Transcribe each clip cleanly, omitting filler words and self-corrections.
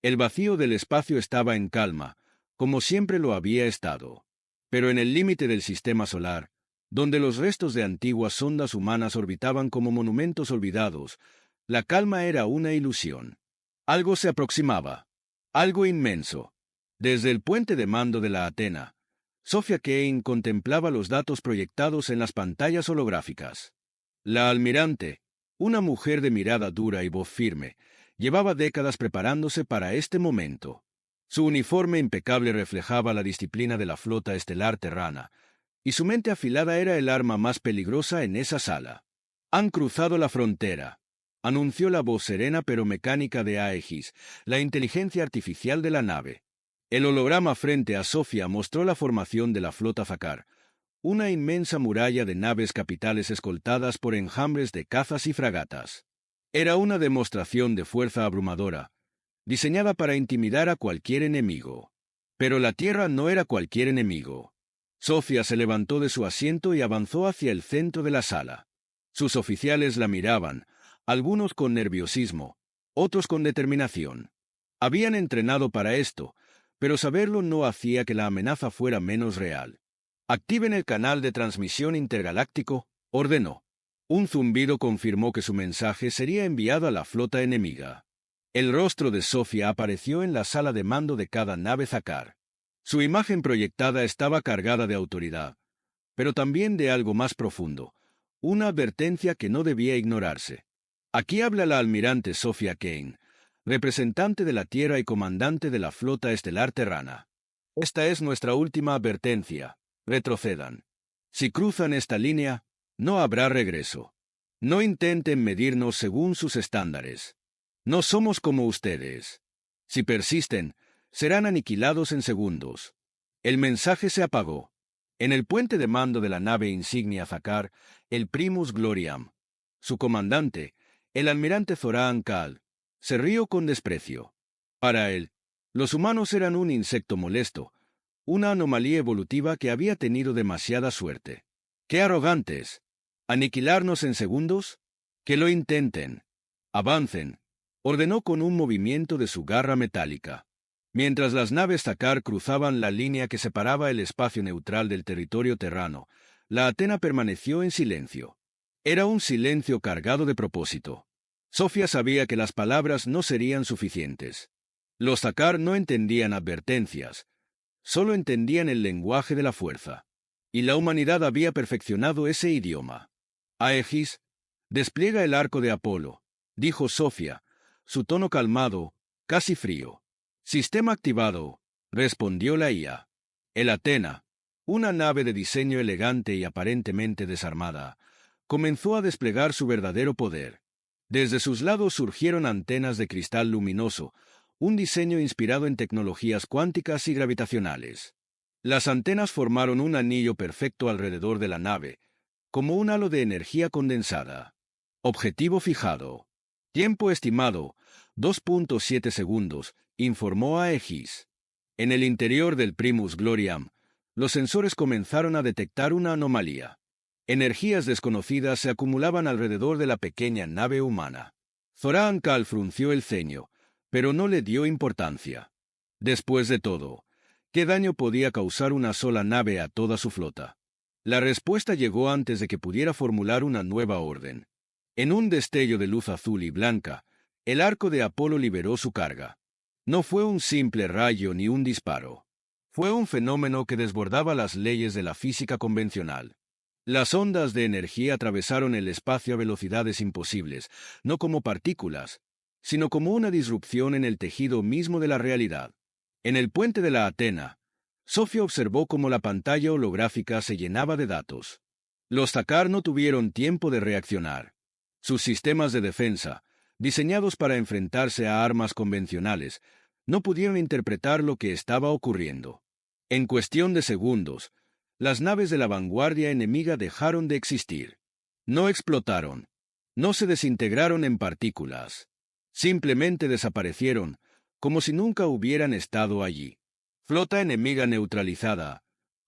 El vacío del espacio estaba en calma, como siempre lo había estado. Pero en el límite del sistema solar, donde los restos de antiguas sondas humanas orbitaban como monumentos olvidados, la calma era una ilusión. Algo se aproximaba. Algo inmenso. Desde el puente de mando de la Athena, Sophia Cain contemplaba los datos proyectados en las pantallas holográficas. La almirante, una mujer de mirada dura y voz firme, llevaba décadas preparándose para este momento. Su uniforme impecable reflejaba la disciplina de la flota estelar terrana, y su mente afilada era el arma más peligrosa en esa sala. «Han cruzado la frontera», anunció la voz serena pero mecánica de Aegis, la inteligencia artificial de la nave. El holograma frente a Sophia mostró la formación de la flota Zakar, una inmensa muralla de naves capitales escoltadas por enjambres de cazas y fragatas. Era una demostración de fuerza abrumadora, diseñada para intimidar a cualquier enemigo. Pero la Tierra no era cualquier enemigo. Sophia se levantó de su asiento y avanzó hacia el centro de la sala. Sus oficiales la miraban, algunos con nerviosismo, otros con determinación. Habían entrenado para esto, pero saberlo no hacía que la amenaza fuera menos real. «Activen el canal de transmisión intergaláctico», ordenó. Un zumbido confirmó que su mensaje sería enviado a la flota enemiga. El rostro de Sophia apareció en la sala de mando de cada nave Zakar. Su imagen proyectada estaba cargada de autoridad, pero también de algo más profundo, una advertencia que no debía ignorarse. «Aquí habla la almirante Sophia Cain, representante de la Tierra y comandante de la flota estelar terrana. Esta es nuestra última advertencia. Retrocedan. Si cruzan esta línea, no habrá regreso. No intenten medirnos según sus estándares. No somos como ustedes. Si persisten, serán aniquilados en segundos». El mensaje se apagó. En el puente de mando de la nave insignia Zakar, el Primus Gloriam, su comandante, el almirante Zoran Kal, se rió con desprecio. Para él, los humanos eran un insecto molesto, una anomalía evolutiva que había tenido demasiada suerte. ¡Qué arrogantes! ¿Aniquilarnos en segundos? ¡Que lo intenten! ¡Avancen!, ordenó con un movimiento de su garra metálica. Mientras las naves Zakar cruzaban la línea que separaba el espacio neutral del territorio terrano, la Athena permaneció en silencio. Era un silencio cargado de propósito. Sophia sabía que las palabras no serían suficientes. Los Zakar no entendían advertencias, solo entendían el lenguaje de la fuerza. Y la humanidad había perfeccionado ese idioma. «Aegis, despliega el arco de Apolo», dijo Sophia, su tono calmado, casi frío. «Sistema activado», respondió la IA. El Athena, una nave de diseño elegante y aparentemente desarmada, comenzó a desplegar su verdadero poder. Desde sus lados surgieron antenas de cristal luminoso, un diseño inspirado en tecnologías cuánticas y gravitacionales. Las antenas formaron un anillo perfecto alrededor de la nave, como un halo de energía condensada. Objetivo fijado. Tiempo estimado, 2.7 segundos, informó Aegis. En el interior del Primus Gloriam, los sensores comenzaron a detectar una anomalía. Energías desconocidas se acumulaban alrededor de la pequeña nave humana. Zoran Kal frunció el ceño, pero no le dio importancia. Después de todo, ¿qué daño podía causar una sola nave a toda su flota? La respuesta llegó antes de que pudiera formular una nueva orden. En un destello de luz azul y blanca, el arco de Apolo liberó su carga. No fue un simple rayo ni un disparo. Fue un fenómeno que desbordaba las leyes de la física convencional. Las ondas de energía atravesaron el espacio a velocidades imposibles, no como partículas, sino como una disrupción en el tejido mismo de la realidad. En el puente de la Athena, Sophia observó cómo la pantalla holográfica se llenaba de datos. Los Zakar no tuvieron tiempo de reaccionar. Sus sistemas de defensa, diseñados para enfrentarse a armas convencionales, no pudieron interpretar lo que estaba ocurriendo. En cuestión de segundos, las naves de la vanguardia enemiga dejaron de existir. No explotaron. No se desintegraron en partículas. Simplemente desaparecieron, como si nunca hubieran estado allí. «Flota enemiga neutralizada»,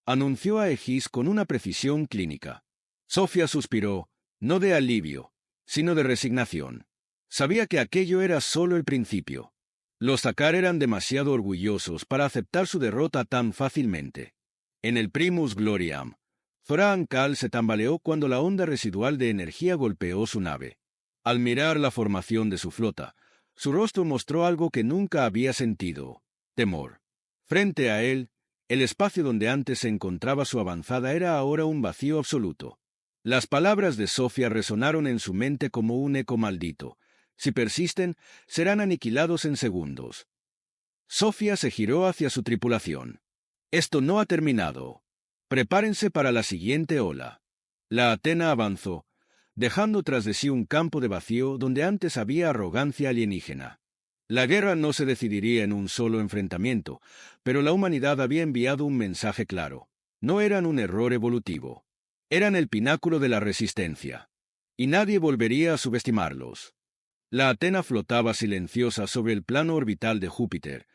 anunció Aegis con una precisión clínica. Sophia suspiró, no de alivio, sino de resignación. Sabía que aquello era solo el principio. Los Takar eran demasiado orgullosos para aceptar su derrota tan fácilmente. En el Primus Gloriam, Zora Ancal se tambaleó cuando la onda residual de energía golpeó su nave. Al mirar la formación de su flota, su rostro mostró algo que nunca había sentido: temor. Frente a él, el espacio donde antes se encontraba su avanzada era ahora un vacío absoluto. Las palabras de Sofía resonaron en su mente como un eco maldito. Si persisten, serán aniquilados en segundos. Sofía se giró hacia su tripulación. Esto no ha terminado. Prepárense para la siguiente ola. La Athena avanzó, dejando tras de sí un campo de vacío donde antes había arrogancia alienígena. La guerra no se decidiría en un solo enfrentamiento, pero la humanidad había enviado un mensaje claro. No eran un error evolutivo. Eran el pináculo de la resistencia. Y nadie volvería a subestimarlos. La Athena flotaba silenciosa sobre el plano orbital de Júpiter,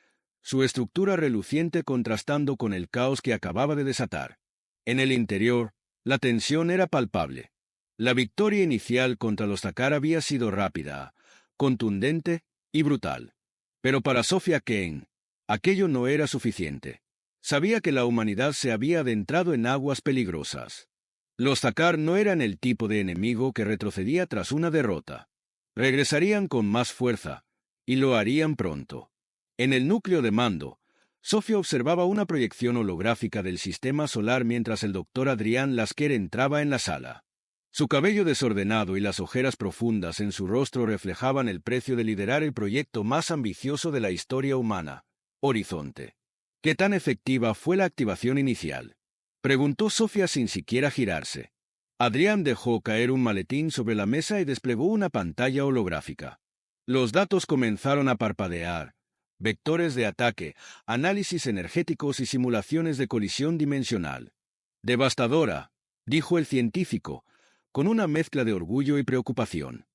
su estructura reluciente contrastando con el caos que acababa de desatar. En el interior, la tensión era palpable. La victoria inicial contra los Takar había sido rápida, contundente y brutal. Pero para Sofía Kane, aquello no era suficiente. Sabía que la humanidad se había adentrado en aguas peligrosas. Los Takar no eran el tipo de enemigo que retrocedía tras una derrota. Regresarían con más fuerza, y lo harían pronto. En el núcleo de mando, Sofía observaba una proyección holográfica del sistema solar mientras el doctor Adrián Lasker entraba en la sala. Su cabello desordenado y las ojeras profundas en su rostro reflejaban el precio de liderar el proyecto más ambicioso de la historia humana, Horizonte. ¿Qué tan efectiva fue la activación inicial?, preguntó Sofía sin siquiera girarse. Adrián dejó caer un maletín sobre la mesa y desplegó una pantalla holográfica. Los datos comenzaron a parpadear. Vectores de ataque, análisis energéticos y simulaciones de colisión dimensional. Devastadora, dijo el científico, con una mezcla de orgullo y preocupación.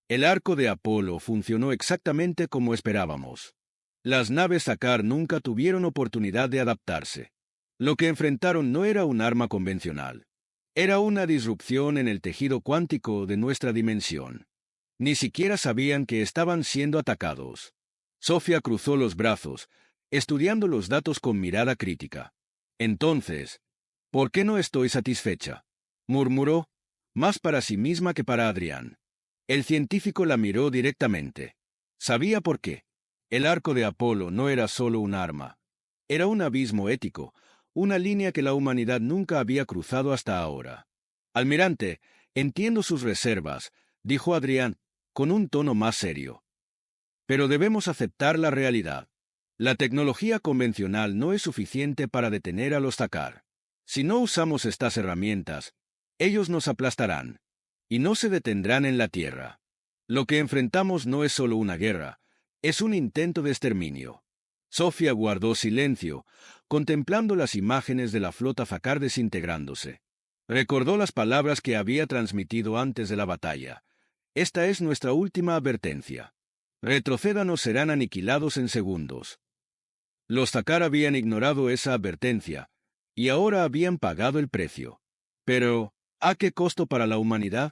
El arco de Apolo funcionó exactamente como esperábamos. Las naves Takar nunca tuvieron oportunidad de adaptarse. Lo que enfrentaron no era un arma convencional. Era una disrupción en el tejido cuántico de nuestra dimensión. Ni siquiera sabían que estaban siendo atacados. Sofía cruzó los brazos, estudiando los datos con mirada crítica. Entonces, ¿por qué no estoy satisfecha?, murmuró, más para sí misma que para Adrián. El científico la miró directamente. Sabía por qué. El arco de Apolo no era solo un arma. Era un abismo ético, una línea que la humanidad nunca había cruzado hasta ahora. Almirante, entiendo sus reservas, dijo Adrián, con un tono más serio. Pero debemos aceptar la realidad. La tecnología convencional no es suficiente para detener a los Takar. Si no usamos estas herramientas, ellos nos aplastarán, y no se detendrán en la Tierra. Lo que enfrentamos no es solo una guerra, es un intento de exterminio. Sofía guardó silencio, contemplando las imágenes de la flota Takar desintegrándose. Recordó las palabras que había transmitido antes de la batalla. Esta es nuestra última advertencia. Retrocedan o serán aniquilados en segundos. Los Takar habían ignorado esa advertencia, y ahora habían pagado el precio. Pero, ¿a qué costo para la humanidad?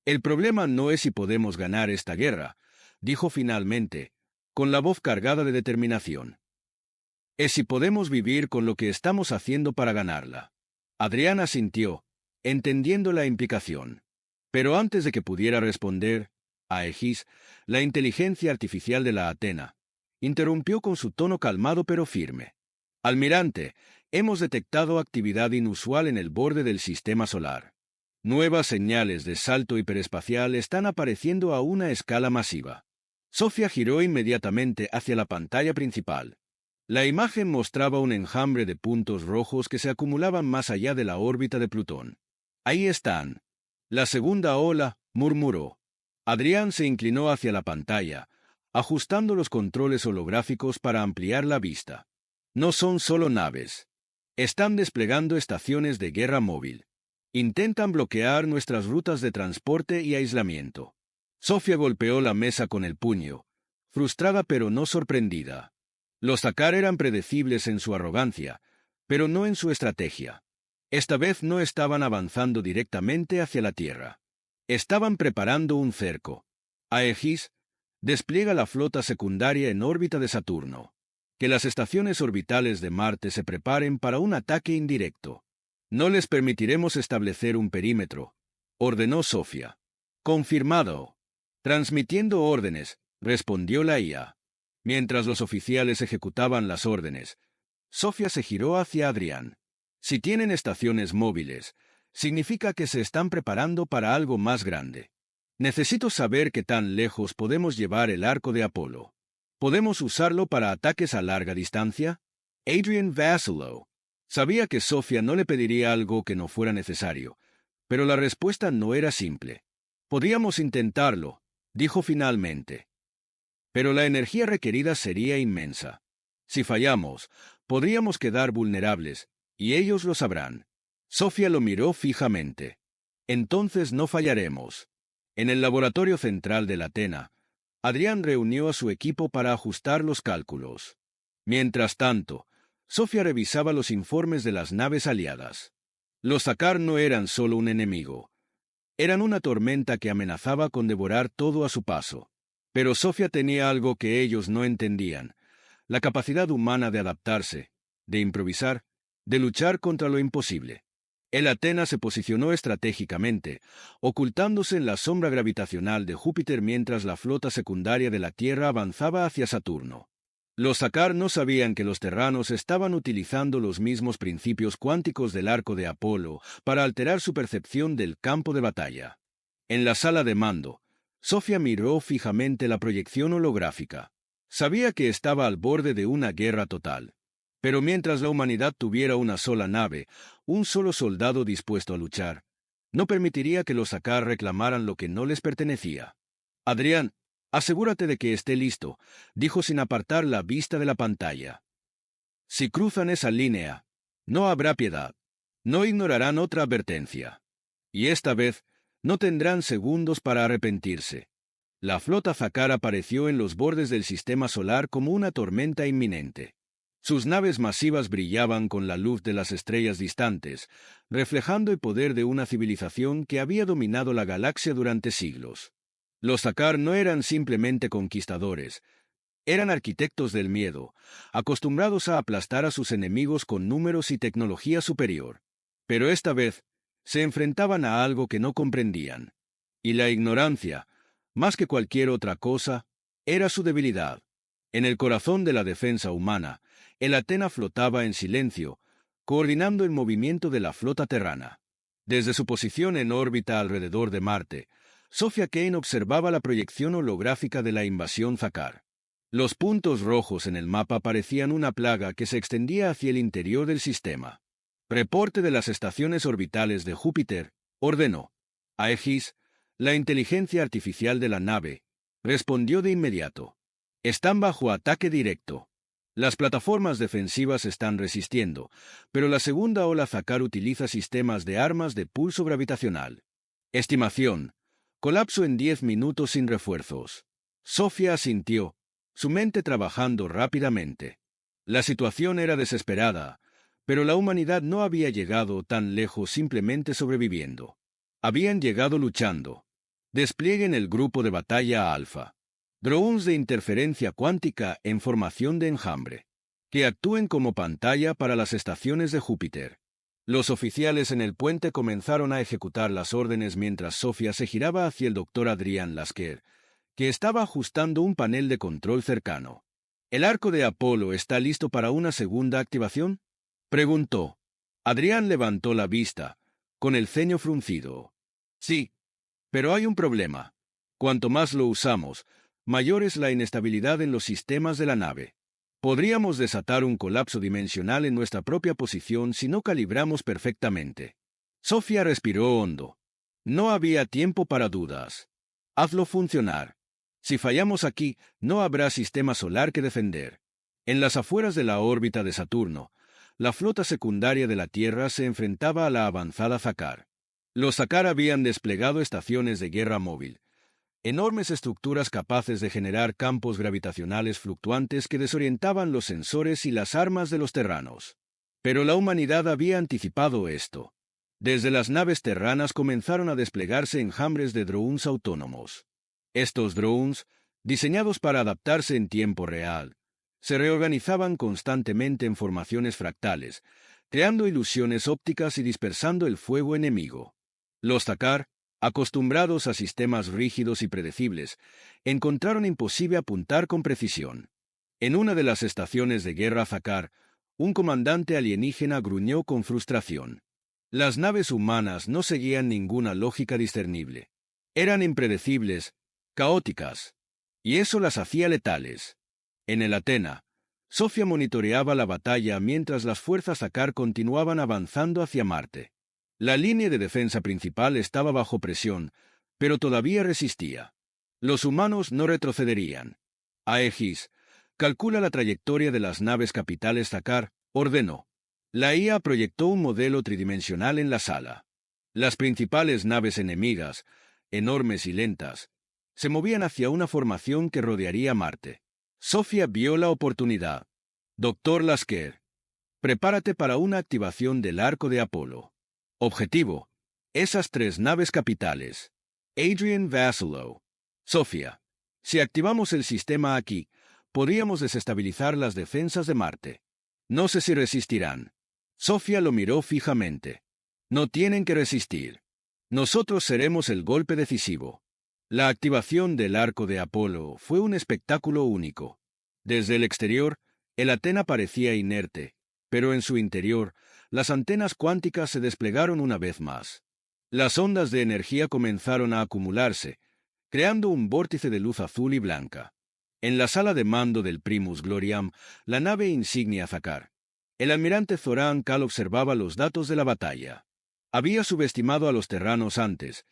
El problema no es si podemos ganar esta guerra, dijo finalmente, con la voz cargada de determinación. Es si podemos vivir con lo que estamos haciendo para ganarla. Adrián asintió, entendiendo la implicación. Pero antes de que pudiera responder, Aegis, la inteligencia artificial de la Athena, interrumpió con su tono calmado pero firme. Almirante, hemos detectado actividad inusual en el borde del sistema solar. Nuevas señales de salto hiperespacial están apareciendo a una escala masiva. Sofía giró inmediatamente hacia la pantalla principal. La imagen mostraba un enjambre de puntos rojos que se acumulaban más allá de la órbita de Plutón. Ahí están. La segunda ola, murmuró. Adrián se inclinó hacia la pantalla, ajustando los controles holográficos para ampliar la vista. No son solo naves. Están desplegando estaciones de guerra móvil. Intentan bloquear nuestras rutas de transporte y aislamiento. Sofía golpeó la mesa con el puño, frustrada pero no sorprendida. Los Takar eran predecibles en su arrogancia, pero no en su estrategia. Esta vez no estaban avanzando directamente hacia la Tierra. Estaban preparando un cerco. Aegis, Despliega la flota secundaria en órbita de Saturno. Que las estaciones orbitales de Marte se preparen para un ataque indirecto. No les permitiremos establecer un perímetro, ordenó Sofía. Confirmado. Transmitiendo órdenes, respondió la IA. Mientras los oficiales ejecutaban las órdenes, Sofía se giró hacia Adrián. Si tienen estaciones móviles, significa que se están preparando para algo más grande. Necesito saber qué tan lejos podemos llevar el arco de Apolo. ¿Podemos usarlo para ataques a larga distancia? Adrian vaciló. Sabía que Sofía no le pediría algo que no fuera necesario, pero la respuesta no era simple. Podríamos intentarlo, dijo finalmente. Pero la energía requerida sería inmensa. Si fallamos, podríamos quedar vulnerables, y ellos lo sabrán. Sofía lo miró fijamente. Entonces no fallaremos. En el laboratorio central de la Atena, Adrián reunió a su equipo para ajustar los cálculos. Mientras tanto, Sofía revisaba los informes de las naves aliadas. Los Sakaar no eran solo un enemigo. Eran una tormenta que amenazaba con devorar todo a su paso. Pero Sofía tenía algo que ellos no entendían: la capacidad humana de adaptarse, de improvisar, de luchar contra lo imposible. El Athena se posicionó estratégicamente, ocultándose en la sombra gravitacional de Júpiter mientras la flota secundaria de la Tierra avanzaba hacia Saturno. Los Sakaar no sabían que los terranos estaban utilizando los mismos principios cuánticos del arco de Apolo para alterar su percepción del campo de batalla. En la sala de mando, Sofía miró fijamente la proyección holográfica. Sabía que estaba al borde de una guerra total. Pero mientras la humanidad tuviera una sola nave, un solo soldado dispuesto a luchar, no permitiría que los Sakaar reclamaran lo que no les pertenecía. Adrián, asegúrate de que esté listo, dijo sin apartar la vista de la pantalla. Si cruzan esa línea, no habrá piedad. No ignorarán otra advertencia. Y esta vez, no tendrán segundos para arrepentirse. La flota Sakaar apareció en los bordes del sistema solar como una tormenta inminente. Sus naves masivas brillaban con la luz de las estrellas distantes, reflejando el poder de una civilización que había dominado la galaxia durante siglos. Los Sakaar no eran simplemente conquistadores, eran arquitectos del miedo, acostumbrados a aplastar a sus enemigos con números y tecnología superior. Pero esta vez, se enfrentaban a algo que no comprendían. Y la ignorancia, más que cualquier otra cosa, era su debilidad. En el corazón de la defensa humana, el Athena flotaba en silencio, coordinando el movimiento de la flota terrana. Desde su posición en órbita alrededor de Marte, Sofía Kane observaba la proyección holográfica de la invasión Sakaar. Los puntos rojos en el mapa parecían una plaga que se extendía hacia el interior del sistema. Reporte de las estaciones orbitales de Júpiter, ordenó. Aegis, la inteligencia artificial de la nave, respondió de inmediato. Están bajo ataque directo. Las plataformas defensivas están resistiendo, pero la segunda ola Sakaar utiliza sistemas de armas de pulso gravitacional. Estimación: colapso en 10 minutos sin refuerzos. Sofía asintió, su mente trabajando rápidamente. La situación era desesperada, pero la humanidad no había llegado tan lejos simplemente sobreviviendo. Habían llegado luchando. Desplieguen el grupo de batalla Alfa. Drones de interferencia cuántica en formación de enjambre, que actúen como pantalla para las estaciones de Júpiter. Los oficiales en el puente comenzaron a ejecutar las órdenes mientras Sofía se giraba hacia el doctor Adrián Lasker, que estaba ajustando un panel de control cercano. ¿El arco de Apolo está listo para una segunda activación?, preguntó. Adrián levantó la vista, con el ceño fruncido. Sí, pero hay un problema. Cuanto más lo usamos, mayor es la inestabilidad en los sistemas de la nave. Podríamos desatar un colapso dimensional en nuestra propia posición si no calibramos perfectamente. Sofía respiró hondo. No había tiempo para dudas. Hazlo funcionar. Si fallamos aquí, no habrá sistema solar que defender. En las afueras de la órbita de Saturno, la flota secundaria de la Tierra se enfrentaba a la avanzada Sakaar. Los Sakaar habían desplegado estaciones de guerra móvil, enormes estructuras capaces de generar campos gravitacionales fluctuantes que desorientaban los sensores y las armas de los terranos. Pero la humanidad había anticipado esto. Desde las naves terranas comenzaron a desplegarse enjambres de drones autónomos. Estos drones, diseñados para adaptarse en tiempo real. Se reorganizaban constantemente en formaciones fractales, creando ilusiones ópticas y dispersando el fuego enemigo. Los Takar, acostumbrados a sistemas rígidos y predecibles, encontraron imposible apuntar con precisión. En una de las estaciones de guerra Takar, un comandante alienígena gruñó con frustración. Las naves humanas no seguían ninguna lógica discernible. Eran impredecibles, caóticas, y eso las hacía letales. En el Athena, Sofía monitoreaba la batalla mientras las fuerzas Takar continuaban avanzando hacia Marte. La línea de defensa principal estaba bajo presión, pero todavía resistía. Los humanos no retrocederían. Aegis, calcula la trayectoria de las naves capitales Takar, ordenó. La IA proyectó un modelo tridimensional en la sala. Las principales naves enemigas, enormes y lentas, se movían hacia una formación que rodearía Marte. Sofía vio la oportunidad. Doctor Lasker, prepárate para una activación del arco de Apolo. Objetivo: esas 3 naves capitales. Adrian Vassallo. Sofía, si activamos el sistema aquí, podríamos desestabilizar las defensas de Marte. No sé si resistirán. Sofía lo miró fijamente. No tienen que resistir. Nosotros seremos el golpe decisivo. La activación del arco de Apolo fue un espectáculo único. Desde el exterior, el Athena parecía inerte, pero en su interior, las antenas cuánticas se desplegaron una vez más. Las ondas de energía comenzaron a acumularse, creando un vórtice de luz azul y blanca. En la sala de mando del Primus Gloriam, la nave insignia Zakar, el almirante Zoran Kal observaba los datos de la batalla. Había subestimado a los terranos antes,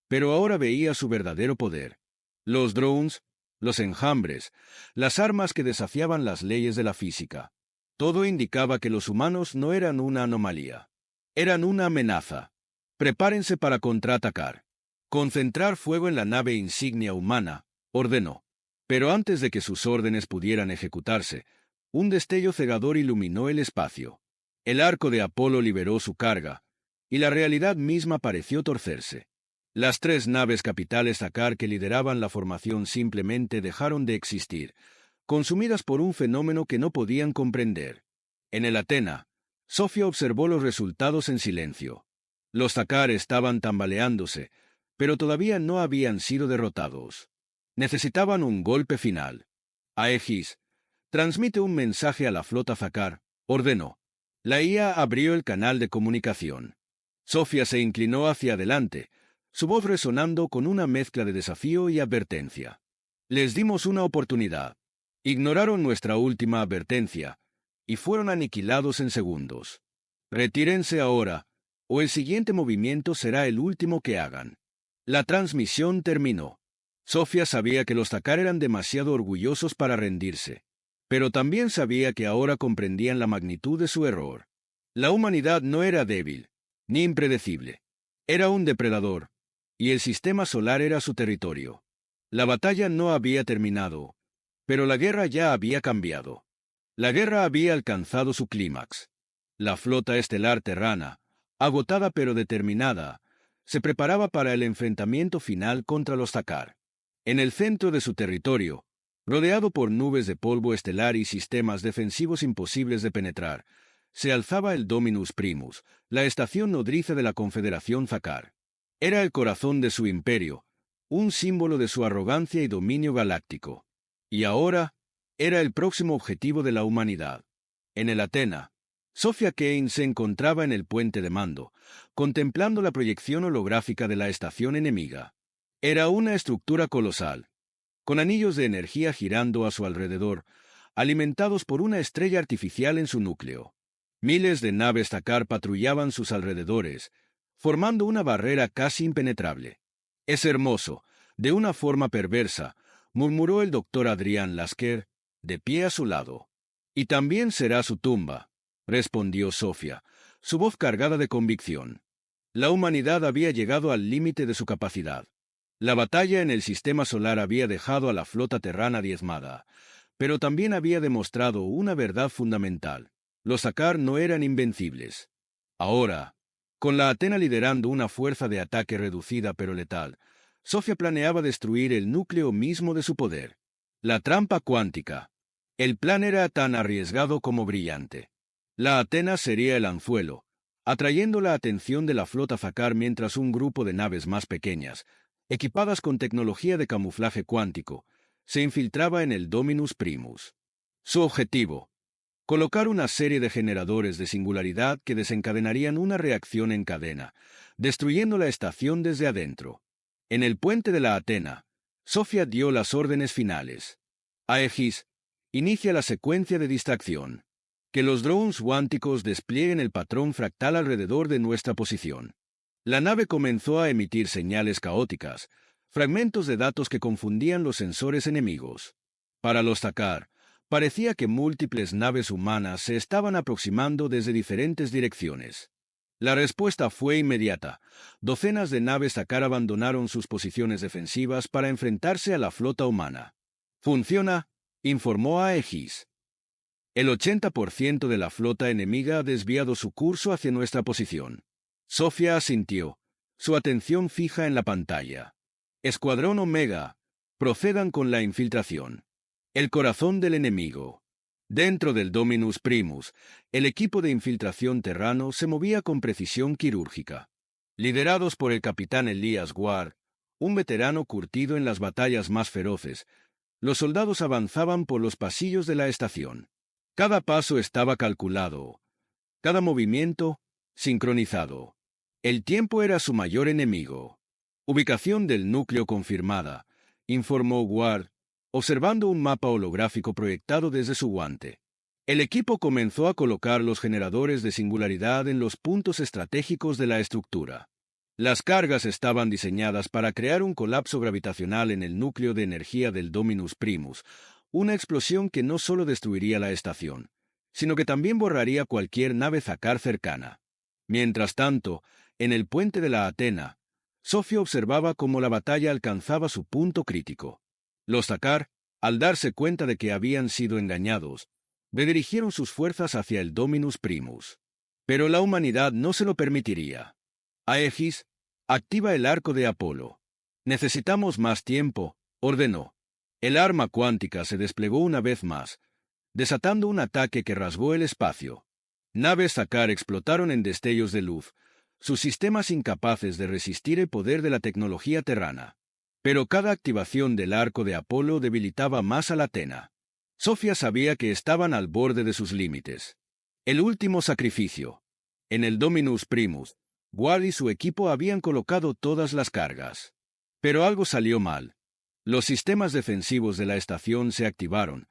pero ahora veía su verdadero poder. Los drones, los enjambres, las armas que desafiaban las leyes de la física. Todo indicaba que los humanos no eran una anomalía. Eran una amenaza. Prepárense para contraatacar. Concentrar fuego en la nave insignia humana, ordenó. Pero antes de que sus órdenes pudieran ejecutarse, un destello cegador iluminó el espacio. El arco de Apolo liberó su carga, y la realidad misma pareció torcerse. Las 3 naves capitales Zakar que lideraban la formación simplemente dejaron de existir, consumidas por un fenómeno que no podían comprender. En el Athena, Sofía observó los resultados en silencio. Los Zakar estaban tambaleándose, pero todavía no habían sido derrotados. Necesitaban un golpe final. Aegis, transmite un mensaje a la flota Zakar, ordenó. La IA abrió el canal de comunicación. Sofía se inclinó hacia adelante, su voz resonando con una mezcla de desafío y advertencia. Les dimos una oportunidad. Ignoraron nuestra última advertencia, y fueron aniquilados en segundos. Retírense ahora, o el siguiente movimiento será el último que hagan. La transmisión terminó. Sofía sabía que los Zakar eran demasiado orgullosos para rendirse, pero también sabía que ahora comprendían la magnitud de su error. La humanidad no era débil, ni impredecible. Era un depredador, y el sistema solar era su territorio. La batalla no había terminado, pero la guerra ya había cambiado. La guerra había alcanzado su clímax. La flota estelar terrana, agotada pero determinada, se preparaba para el enfrentamiento final contra los Zakar. En el centro de su territorio, rodeado por nubes de polvo estelar y sistemas defensivos imposibles de penetrar, se alzaba el Dominus Primus, la estación nodriza de la Confederación Zakar. Era el corazón de su imperio, un símbolo de su arrogancia y dominio galáctico. Y ahora, era el próximo objetivo de la humanidad. En el Athena, Sofía Kane se encontraba en el puente de mando, contemplando la proyección holográfica de la estación enemiga. Era una estructura colosal, con anillos de energía girando a su alrededor, alimentados por una estrella artificial en su núcleo. Miles de naves Zakar patrullaban sus alrededores, formando una barrera casi impenetrable. «Es hermoso, de una forma perversa», murmuró el doctor Adrian Lasker, de pie a su lado. «Y también será su tumba», respondió Sofía, su voz cargada de convicción. La humanidad había llegado al límite de su capacidad. La batalla en el sistema solar había dejado a la flota terrana diezmada, pero también había demostrado una verdad fundamental. Los Zakar no eran invencibles. Ahora, con la Athena liderando una fuerza de ataque reducida pero letal, Sofía planeaba destruir el núcleo mismo de su poder. La trampa cuántica. El plan era tan arriesgado como brillante. La Athena sería el anzuelo, atrayendo la atención de la flota Zakar mientras un grupo de naves más pequeñas, equipadas con tecnología de camuflaje cuántico, se infiltraba en el Dominus Primus. Su objetivo: colocar una serie de generadores de singularidad que desencadenarían una reacción en cadena, destruyendo la estación desde adentro. En el puente de la Athena, Sofía dio las órdenes finales. Aegis, inicia la secuencia de distracción. Que los drones cuánticos desplieguen el patrón fractal alrededor de nuestra posición. La nave comenzó a emitir señales caóticas, fragmentos de datos que confundían los sensores enemigos. Para los Zakar, parecía que múltiples naves humanas se estaban aproximando desde diferentes direcciones. La respuesta fue inmediata. Docenas de naves Zakar abandonaron sus posiciones defensivas para enfrentarse a la flota humana. «Funciona», informó Aegis. El 80% de la flota enemiga ha desviado su curso hacia nuestra posición. Sofía asintió, su atención fija en la pantalla. Escuadrón Omega, procedan con la infiltración. El corazón del enemigo. Dentro del Dominus Primus, el equipo de infiltración terrano se movía con precisión quirúrgica. Liderados por el capitán Elias Ward, un veterano curtido en las batallas más feroces, los soldados avanzaban por los pasillos de la estación. Cada paso estaba calculado, cada movimiento sincronizado. El tiempo era su mayor enemigo. Ubicación del núcleo confirmada, informó Ward, observando un mapa holográfico proyectado desde su guante. El equipo comenzó a colocar los generadores de singularidad en los puntos estratégicos de la estructura. Las cargas estaban diseñadas para crear un colapso gravitacional en el núcleo de energía del Dominus Primus, una explosión que no solo destruiría la estación, sino que también borraría cualquier nave Zakar cercana. Mientras tanto, en el puente de la Athena, Sofía observaba cómo la batalla alcanzaba su punto crítico. Los Zakar, al darse cuenta de que habían sido engañados, redirigieron sus fuerzas hacia el Dominus Primus. Pero la humanidad no se lo permitiría. Aegis, activa el arco de Apolo. Necesitamos más tiempo, ordenó. El arma cuántica se desplegó una vez más, desatando un ataque que rasgó el espacio. Naves Zakar explotaron en destellos de luz, sus sistemas incapaces de resistir el poder de la tecnología terrana. Pero cada activación del arco de Apolo debilitaba más a la Athena. Sofía sabía que estaban al borde de sus límites. El último sacrificio. En el Dominus Primus, Ward y su equipo habían colocado todas las cargas. Pero algo salió mal. Los sistemas defensivos de la estación se activaron,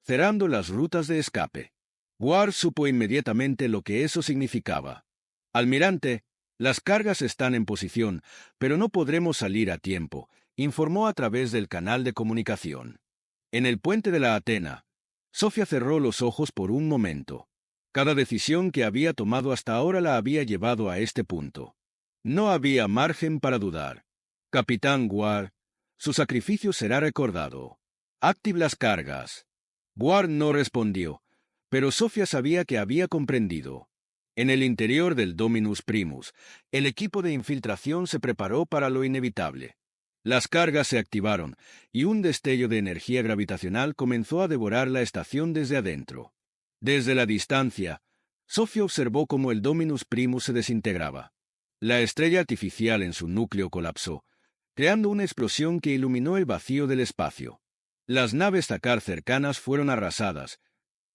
cerrando las rutas de escape. Ward supo inmediatamente lo que eso significaba. Almirante, las cargas están en posición, pero no podremos salir a tiempo, informó a través del canal de comunicación. En el puente de la Athena, Sofía cerró los ojos por un momento. Cada decisión que había tomado hasta ahora la había llevado a este punto. No había margen para dudar. Capitán Ward, su sacrificio será recordado. Active las cargas. Ward no respondió, pero Sofía sabía que había comprendido. En el interior del Dominus Primus, el equipo de infiltración se preparó para lo inevitable. Las cargas se activaron, y un destello de energía gravitacional comenzó a devorar la estación desde adentro. Desde la distancia, Sofía observó cómo el Dominus Primus se desintegraba. La estrella artificial en su núcleo colapsó, creando una explosión que iluminó el vacío del espacio. Las naves Zakar cercanas fueron arrasadas,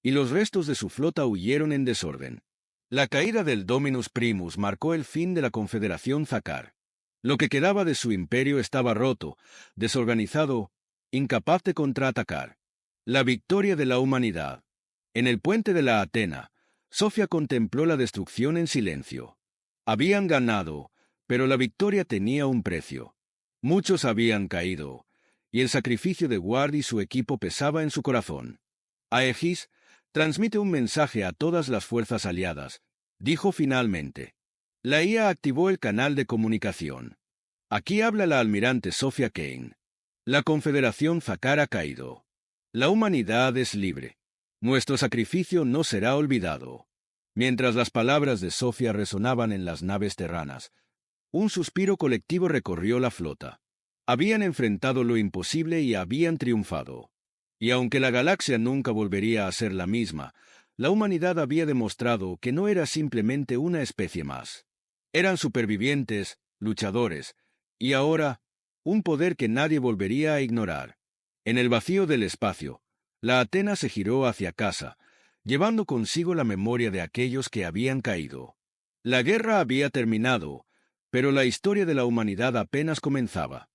y los restos de su flota huyeron en desorden. La caída del Dominus Primus marcó el fin de la Confederación Zakar. Lo que quedaba de su imperio estaba roto, desorganizado, incapaz de contraatacar. La victoria de la humanidad. En el puente de la Athena, Sofía contempló la destrucción en silencio. Habían ganado, pero la victoria tenía un precio. Muchos habían caído, y el sacrificio de Ward y su equipo pesaba en su corazón. Aegis, transmite un mensaje a todas las fuerzas aliadas, dijo finalmente. La IA activó el canal de comunicación. Aquí habla la almirante Sofía Kane. La Confederación Zakar ha caído. La humanidad es libre. Nuestro sacrificio no será olvidado. Mientras las palabras de Sofía resonaban en las naves terranas, un suspiro colectivo recorrió la flota. Habían enfrentado lo imposible y habían triunfado. Y aunque la galaxia nunca volvería a ser la misma, la humanidad había demostrado que no era simplemente una especie más. Eran supervivientes, luchadores, y ahora, un poder que nadie volvería a ignorar. En el vacío del espacio, la Athena se giró hacia casa, llevando consigo la memoria de aquellos que habían caído. La guerra había terminado, pero la historia de la humanidad apenas comenzaba.